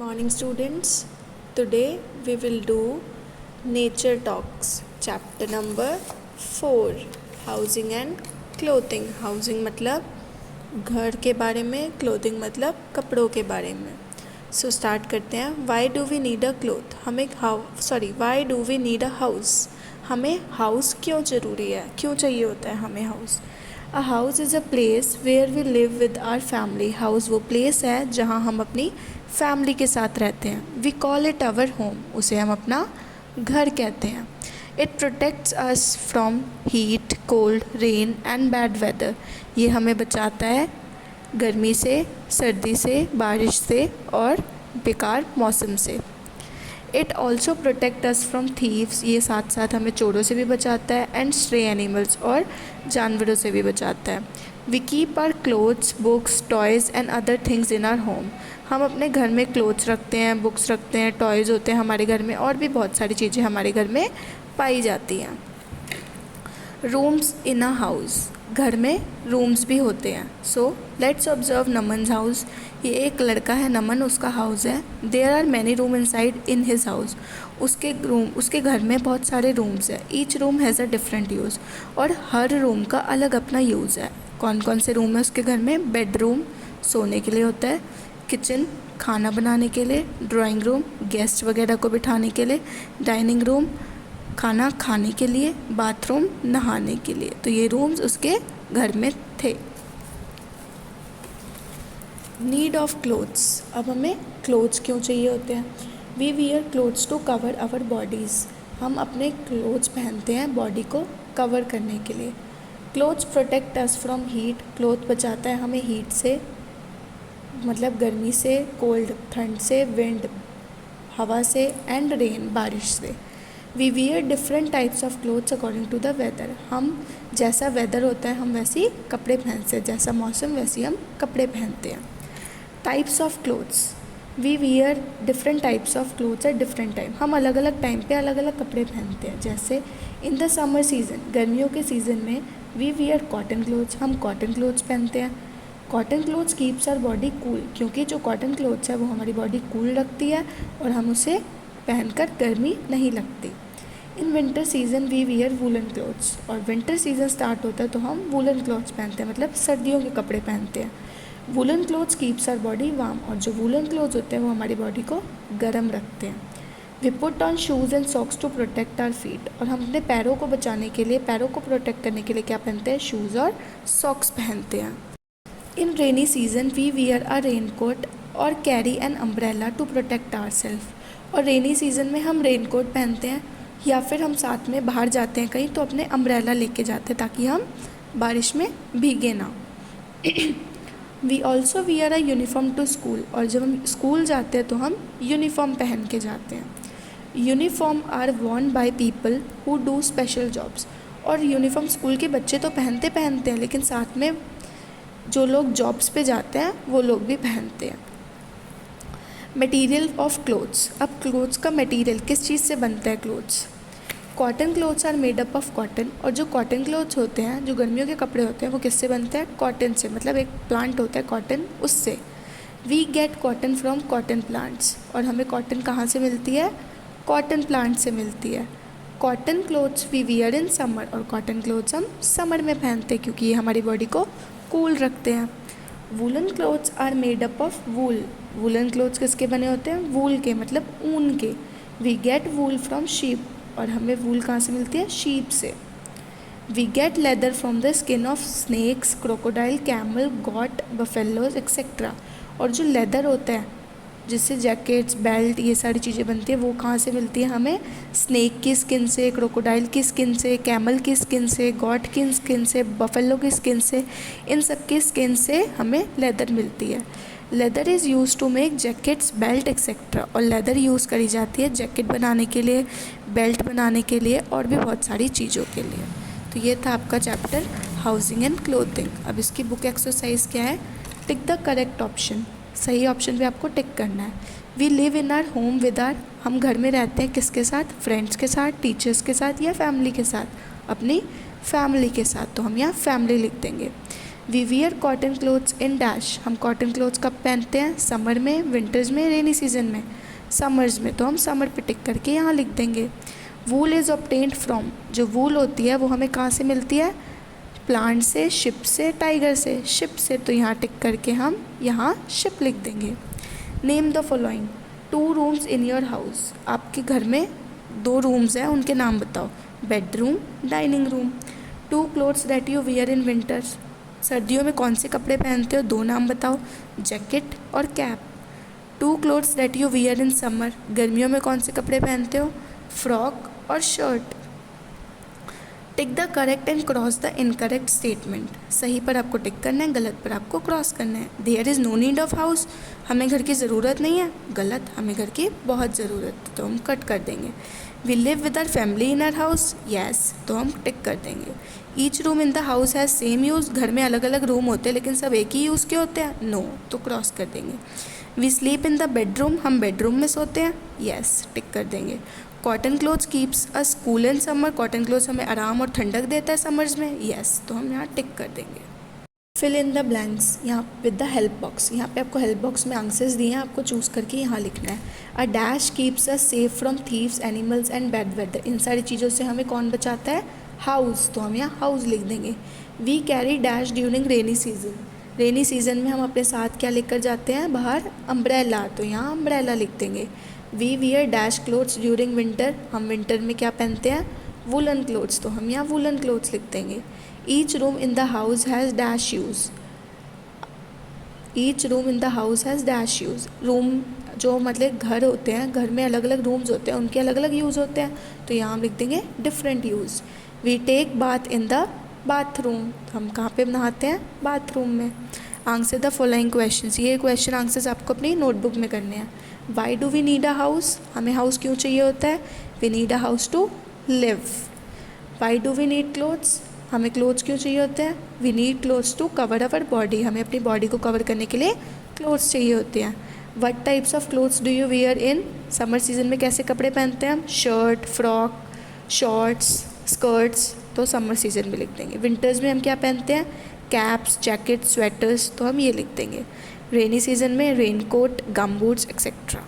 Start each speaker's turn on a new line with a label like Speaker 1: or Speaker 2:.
Speaker 1: Morning students, today we will do nature talks chapter number 4 housing and clothing. Housing मतलब घर के बारे में, clothing मतलब कपड़ों के बारे में. So start करते हैं. Why do we need a cloth? Why do we need a house? हमें house क्यों ज़रूरी है, क्यों चाहिए होता है हमें house? A house is a place where we live with our family. House वो place है जहाँ हम अपनी family के साथ रहते हैं. We call it our home. उसे हम अपना घर कहते हैं. It protects us from heat, cold, rain and bad weather. ये हमें बचाता है गर्मी से, सर्दी से, बारिश से और बेकार मौसम से. It also protect us from thieves. ये साथ साथ हमें चोरों से भी बचाता है. एंड स्ट्रे एनिमल्स और जानवरों से भी बचाता है. We keep our clothes, books, toys and other things in our home. हम अपने घर में क्लोथ्स रखते हैं, बुक्स रखते हैं, टॉयज़ होते हैं हमारे घर में और भी बहुत सारी चीज़ें हमारे घर में पाई जाती हैं. Rooms in a house. घर में रूम्स भी होते हैं. So let's observe Naman house. ये एक लड़का है नमन, उसका हाउस है. There are many room inside in his house. उसके घर में बहुत सारे रूम्स हैं. Each room has a different use. और हर रूम का अलग अपना यूज़ है. कौन कौन से रूम है उसके घर में? बेडरूम सोने के लिए होता है, किचन खाना बनाने के लिए, ड्राइंग रूम गेस्ट वगैरह को बिठाने के लिए, डाइनिंग रूम खाना खाने के लिए, बाथरूम नहाने के लिए. तो ये रूम्स उसके घर में थे. Need of clothes. अब हमें क्लोथ्स क्यों चाहिए होते हैं? We wear clothes to cover our bodies. हम अपने क्लोथ्स पहनते हैं बॉडी को कवर करने के लिए. Clothes protect us from heat. Cloth बचाता है हमें हीट से, मतलब गर्मी से, कोल्ड ठंड से, विंड हवा से एंड रेन बारिश से. We wear different types of clothes according to the weather. हम जैसा वेदर होता है हम वैसे ही कपड़े पहनते हैं, जैसा मौसम वैसे हम कपड़े पहनते हैं. Types of clothes. We wear different types of clothes at different time. हम अलग अलग टाइम पे अलग अलग कपड़े पहनते हैं. जैसे इन द समर सीज़न, गर्मियों के सीज़न में वी वियर कॉटन क्लोथ्स. हम कॉटन क्लोथ्स पहनते हैं. Cotton clothes keeps our body cool. क्योंकि जो कॉटन क्लोथ्स है वो हमारी बॉडी कूल रखती है और हम उसे पहनकर गर्मी नहीं लगती. In winter season we wear woollen clothes. और विंटर सीज़न स्टार्ट होता है तो हम वूलन क्लोथ्स पहनते हैं, मतलब सर्दियों के कपड़े पहनते हैं. Woollen clothes keeps our body warm. और जो वूलन क्लोथ्स होते हैं वो हमारी बॉडी को गर्म रखते हैं. We put on shoes and socks to protect our feet. और हम अपने पैरों को बचाने के लिए, पैरों को प्रोटेक्ट करने के लिए क्या पहनते हैं? शूज़ और सॉक्स पहनते हैं. In rainy season we wear a rain coat और carry an umbrella to protect our self. और रेनी सीज़न में हम रेन कोट पहनते हैं या फिर हम साथ में बाहर जाते हैं कहीं तो अपने अम्ब्रेला लेके जाते हैं ताकि हम बारिश में भीगे ना. We also wear a uniform to school. और जब हम स्कूल जाते हैं तो हम यूनिफॉर्म पहन के जाते हैं. Uniform are worn by people who do special jobs. और यूनिफॉर्म स्कूल के बच्चे तो पहनते हैं लेकिन साथ में जो लोग जॉब्स पे जाते हैं वो लोग भी पहनते हैं. Material of clothes. अब क्लोथ्स का मटेरियल किस चीज़ से बनता है? Clothes. Cotton clothes are made up of cotton. और जो कॉटन क्लोथ्स होते हैं, जो गर्मियों के कपड़े होते हैं वो किससे बनते हैं? कॉटन से. मतलब एक प्लांट होता है कॉटन, उससे. We get cotton from cotton plants. और हमें कॉटन कहाँ से मिलती है? कॉटन प्लांट से मिलती है. Cotton clothes we wear in summer. और कॉटन क्लोथ्स हम समर में पहनते हैं क्योंकि ये हमारी बॉडी को कूल रखते हैं. Woollen clothes are made up of wool. Woollen clothes किसके बने होते हैं? वूल के, मतलब ऊन के. We get wool from sheep. और हमें वूल कहाँ से मिलती है? शीप से. We get leather from the skin of snakes, crocodile, camel, goat, buffaloes etcetera. और जो लेदर होता है जिससे जैकेट्स, बेल्ट, ये सारी चीज़ें बनती है वो कहाँ से मिलती है हमें? स्नेक की स्किन से, क्रोकोडाइल की स्किन से, कैमल की स्किन से, गॉट की स्किन से, बफेलो की स्किन से. इन सब की स्किन से हमें लेदर मिलती है. Leather is use to make jackets, belt etcetera. और लेदर यूज़ करी जाती है जैकेट बनाने के लिए, बेल्ट बनाने के लिए और भी बहुत सारी चीज़ों के लिए. तो ये था आपका चैप्टर हाउसिंग एंड क्लोथिंग. अब इसकी बुक एक्सरसाइज क्या है? Tick the correct option. सही ऑप्शन पे आपको टिक करना है. We live in our home with our. हम घर में रहते हैं किसके साथ? फ्रेंड्स के साथ, टीचर्स के साथ या फैमिली के साथ? अपनी फैमिली के साथ. तो हम यहाँ फैमिली लिख देंगे. We wear cotton clothes in dash, हम कॉटन क्लोथ्स कब पहनते हैं, समर में, विंटर्स में, रेनी सीजन में, समर्स में, तो हम समर पे टिक करके यहाँ लिख देंगे। वूल इज़ ऑब्टेन्ड फ्रॉम, जो वूल होती है वो हमें कहाँ से मिलती है, प्लांट से, शिप से, टाइगर से, शिप से, तो यहाँ टिक करके हम यहाँ शिप लिख देंगे। Name the following 2 rooms in your house, आपके घर में 2 रूम्स हैं, उनके नाम बताओ, bedroom, dining room. 2 clothes that you wear in winters, सर्दियों में कौन से कपड़े पहनते हो, 2 नाम बताओ, जैकेट और cap. 2 clothes that you wear in summer, गर्मियों में कौन से कपड़े पहनते हो, फ्रॉक और shirt. Tick the correct and cross the incorrect statement, सही पर आपको टिक करना है, गलत पर आपको क्रॉस करना है। There is no need of house, हमें घर की ज़रूरत नहीं है, गलत, हमें घर की बहुत ज़रूरत, तो हम कट कर देंगे। We live with our family in our house, yes, तो हम टिक कर देंगे। Each room in the house has same use, घर में अलग अलग रूम होते हैं लेकिन सब एक ही यूज़ के होते हैं, नो, तो क्रॉस कर देंगे। We sleep in the bedroom, हम बेडरूम में सोते हैं, येस, टिक कर देंगे। Cotton clothes keeps us cool in summer, cotton clothes हमें आराम और ठंडक देता है समर्स में, येस, तो हम यहाँ टिक कर देंगे। फिल इन द ब्लैंक्स, यहाँ विद द हेल्प बॉक्स, यहाँ पे आपको हेल्प बॉक्स में आंसर्स दिए हैं, आपको चूज़ करके यहाँ लिखना है। A dash keeps us safe from thieves, animals and bad weather, इन सारी चीज़ों से हमें कौन बचाता है, हाउस, तो हम यहाँ हाउस लिख देंगे। We carry dash during rainy season, rainy season में हम अपने साथ क्या लेकर जाते हैं बाहर, अम्ब्रेला, तो यहाँ अम्ब्रेला लिख देंगे। We wear dash clothes during winter, हम विंटर में क्या पहनते हैं, वुलन क्लोथ्स, तो हम यहाँ वुलन क्लोथ्स लिख देंगे। Each room in the house has dash use, each room in the house has dash use, room जो मतलब घर होते हैं, घर में अलग अलग रूम्स होते हैं, उनके अलग अलग यूज़ होते हैं, तो यहाँ हम लिख देंगे different use. We take bath in the bathroom, हम कहाँ पे नहाते हैं, बाथरूम में। आंसर द फॉलोइंग क्वेश्चंस, ये क्वेश्चन आंसर्स आपको अपनी नोटबुक में करने हैं। Why do we need a house, हमें हाउस क्यों चाहिए होता है, we need a house to live. Why do we need clothes, हमें क्लोथ्स क्यों चाहिए होते हैं, we need clothes to cover our body, हमें अपनी बॉडी को कवर करने के लिए क्लोथ्स चाहिए होते हैं। What types of clothes do you wear in summer season में, कैसे कपड़े पहनते हैं हम, शर्ट, फ्रॉक, शॉर्ट्स, स्कर्ट्स, तो समर सीजन में लिख देंगे। विंटर्स में हम क्या पहनते हैं, कैप्स, जैकेट, स्वेटर्स, तो हम ये लिख देंगे। रेनी सीजन में रेन कोट, गम बूट्स एक्सेट्रा।